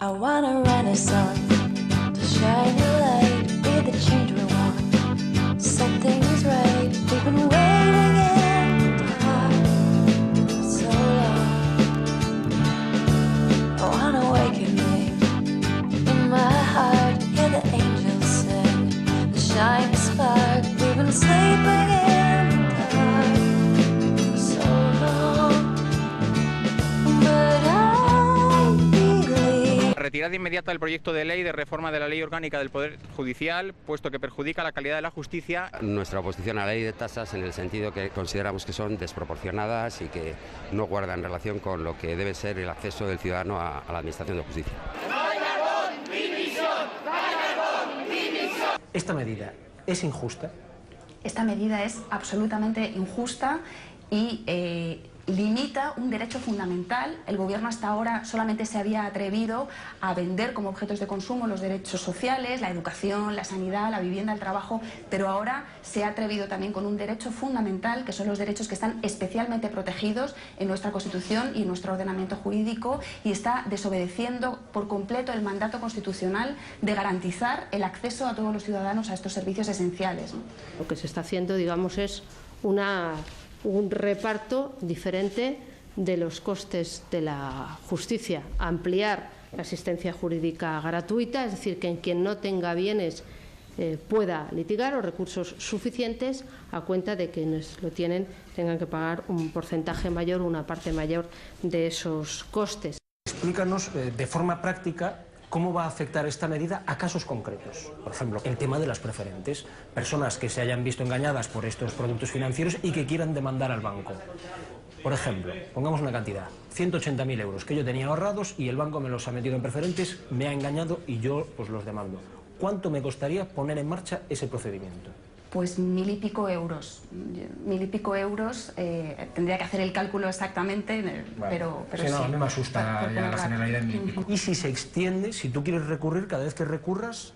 I want a renaissance to shine a light, be the change we want, set things right. We've been waiting in the heart for so long. I want awakening in my heart, hear the angels sing, the shiny spark. We've been sleeping in the dark for so long, but I believe. Retirada inmediata del proyecto de ley de reforma de la Ley Orgánica del Poder Judicial, puesto que perjudica la calidad de la justicia. Nuestra oposición a la ley de tasas en el sentido que consideramos que son desproporcionadas y que no guardan relación con lo que debe ser el acceso del ciudadano a la administración de justicia. ¿Esta medida es injusta? Esta medida es absolutamente injusta y limita un derecho fundamental. El Gobierno hasta ahora solamente se había atrevido a vender como objetos de consumo los derechos sociales, la educación, la sanidad, la vivienda, el trabajo, pero ahora se ha atrevido también con un derecho fundamental, que son los derechos que están especialmente protegidos en nuestra Constitución y en nuestro ordenamiento jurídico, y está desobedeciendo por completo el mandato constitucional de garantizar el acceso a todos los ciudadanos a estos servicios esenciales, ¿no? Lo que se está haciendo, digamos, es un reparto diferente de los costes de la justicia, ampliar la asistencia jurídica gratuita, es decir, que quien no tenga bienes pueda litigar o recursos suficientes, a cuenta de que quienes lo tienen tengan que pagar un porcentaje mayor, una parte mayor de esos costes. Explícanos de forma práctica cómo va a afectar esta medida a casos concretos. Por ejemplo, el tema de las preferentes. Personas que se hayan visto engañadas por estos productos financieros y que quieran demandar al banco. Por ejemplo, pongamos una cantidad, 180.000 euros que yo tenía ahorrados y el banco me los ha metido en preferentes, me ha engañado y yo pues los demando. ¿Cuánto me costaría poner en marcha ese procedimiento? Pues 1.000 y pico euros. 1.000 y pico euros, tendría que hacer el cálculo exactamente, pero sí, no, sí. a mí me asusta ya la generalidad en 1.000 y pico. Y si se extiende, si tú quieres recurrir, cada vez que recurras,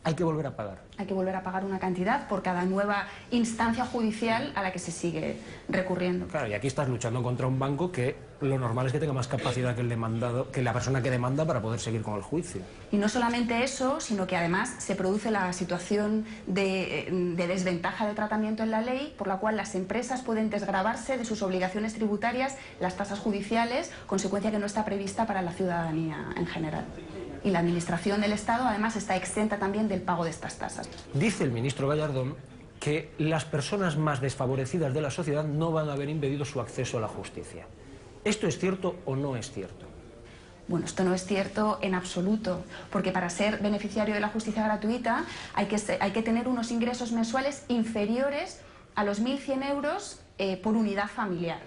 hay que volver a pagar. Hay que volver a pagar una cantidad por cada nueva instancia judicial a la que se sigue recurriendo. Claro, y aquí estás luchando contra un banco que lo normal es que tenga más capacidad que el demandado, que la persona que demanda, para poder seguir con el juicio. Y no solamente eso, sino que además se produce la situación de desventaja de tratamiento en la ley, por la cual las empresas pueden desgravarse de sus obligaciones tributarias, las tasas judiciales, consecuencia que no está prevista para la ciudadanía en general. Y la Administración del Estado además está exenta también del pago de estas tasas. Dice el ministro Gallardón que las personas más desfavorecidas de la sociedad no van a haber impedido su acceso a la justicia. ¿Esto es cierto o no es cierto? Bueno, esto no es cierto en absoluto, porque para ser beneficiario de la justicia gratuita hay que tener unos ingresos mensuales inferiores a los 1.100 euros por unidad familiar.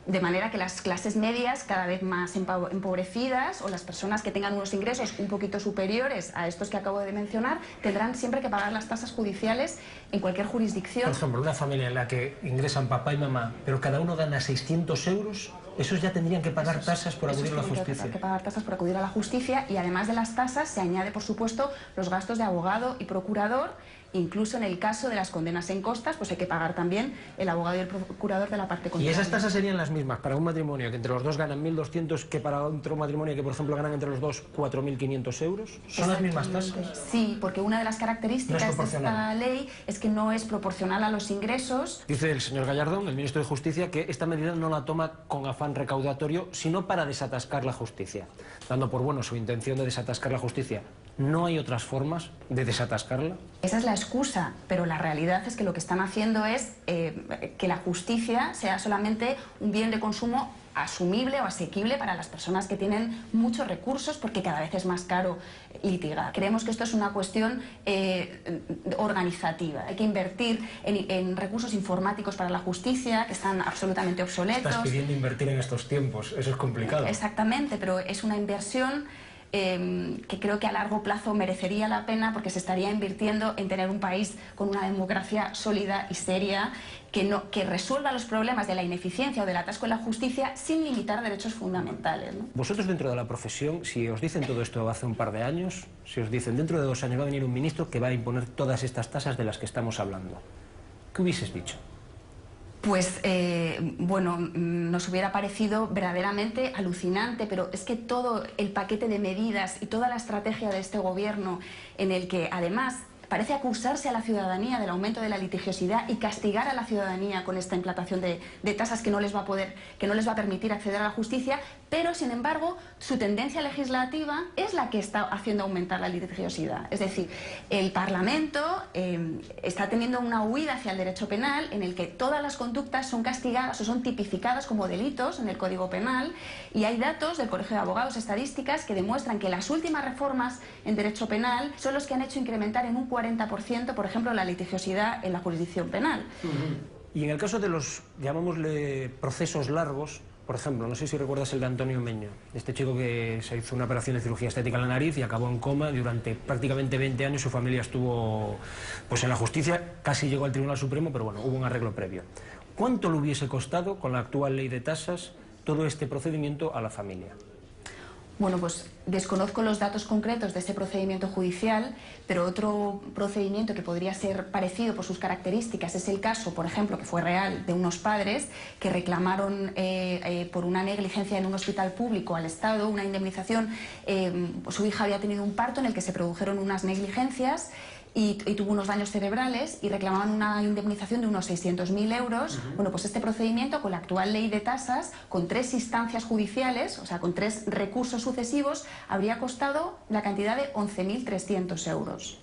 De manera que las clases medias, cada vez más empobrecidas, o las personas que tengan unos ingresos un poquito superiores a estos que acabo de mencionar, tendrán siempre que pagar las tasas judiciales en cualquier jurisdicción. Por ejemplo, una familia en la que ingresan papá y mamá, pero cada uno gana 600 euros, esos ya tendrían que pagar tasas por acudir a la justicia. Tienen que pagar tasas por acudir a la justicia, y además de las tasas se añade, por supuesto, los gastos de abogado y procurador. Incluso en el caso de las condenas en costas, pues hay que pagar también el abogado y el procurador de la parte contraria. ¿Y esas tasas serían las mismas para un matrimonio que entre los dos ganan 1.200 que para otro matrimonio que, por ejemplo, ganan entre los dos 4.500 euros? ¿Son las mismas tasas? Sí, porque una de las características de esta ley es que no es proporcional a los ingresos. Dice el señor Gallardón, el ministro de Justicia, que esta medida no la toma con afán recaudatorio, sino para desatascar la justicia, dando por bueno su intención de desatascar la justicia. ¿No hay otras formas de desatascarla? Esa es la excusa, pero la realidad es que lo que están haciendo es que la justicia sea solamente un bien de consumo asumible o asequible para las personas que tienen muchos recursos, porque cada vez es más caro litigar. Creemos que esto es una cuestión organizativa. Hay que invertir en recursos informáticos para la justicia, que están absolutamente obsoletos. Estás pidiendo invertir en estos tiempos, eso es complicado. Exactamente, pero es una inversión que creo que a largo plazo merecería la pena, porque se estaría invirtiendo en tener un país con una democracia sólida y seria, que resuelva los problemas de la ineficiencia o del atasco en la justicia sin limitar derechos fundamentales, ¿no? Vosotros dentro de la profesión, si os dicen todo esto hace un par de años, si os dicen dentro de 2 años va a venir un ministro que va a imponer todas estas tasas de las que estamos hablando, ¿qué hubieses dicho? Pues bueno, nos hubiera parecido verdaderamente alucinante, pero es que todo el paquete de medidas y toda la estrategia de este gobierno, en el que además parece acusarse a la ciudadanía del aumento de la litigiosidad y castigar a la ciudadanía con esta implantación de tasas que no les va a permitir acceder a la justicia, pero sin embargo su tendencia legislativa es la que está haciendo aumentar la litigiosidad. Es decir, el Parlamento está teniendo una huida hacia el derecho penal en el que todas las conductas son castigadas o son tipificadas como delitos en el Código Penal, y hay datos del Colegio de Abogados, estadísticas, que demuestran que las últimas reformas en derecho penal son los que han hecho incrementar en un 40%, por ejemplo, la litigiosidad en la jurisdicción penal. Y en el caso de los, llamámosle, procesos largos, por ejemplo, no sé si recuerdas el de Antonio Meño, este chico que se hizo una operación de cirugía estética en la nariz y acabó en coma durante prácticamente 20 años, su familia estuvo pues en la justicia, casi llegó al Tribunal Supremo, pero bueno, hubo un arreglo previo. ¿Cuánto le hubiese costado, con la actual ley de tasas, todo este procedimiento a la familia? Bueno, pues desconozco los datos concretos de ese procedimiento judicial, pero otro procedimiento que podría ser parecido por sus características es el caso, por ejemplo, que fue real, de unos padres que reclamaron por una negligencia en un hospital público al Estado una indemnización. Su hija había tenido un parto en el que se produjeron unas negligencias y tuvo unos daños cerebrales y reclamaban una indemnización de unos 600.000 euros. Bueno, pues este procedimiento, con la actual ley de tasas, con 3 instancias judiciales, o sea, con 3 recursos sucesivos, habría costado la cantidad de 11.300 euros.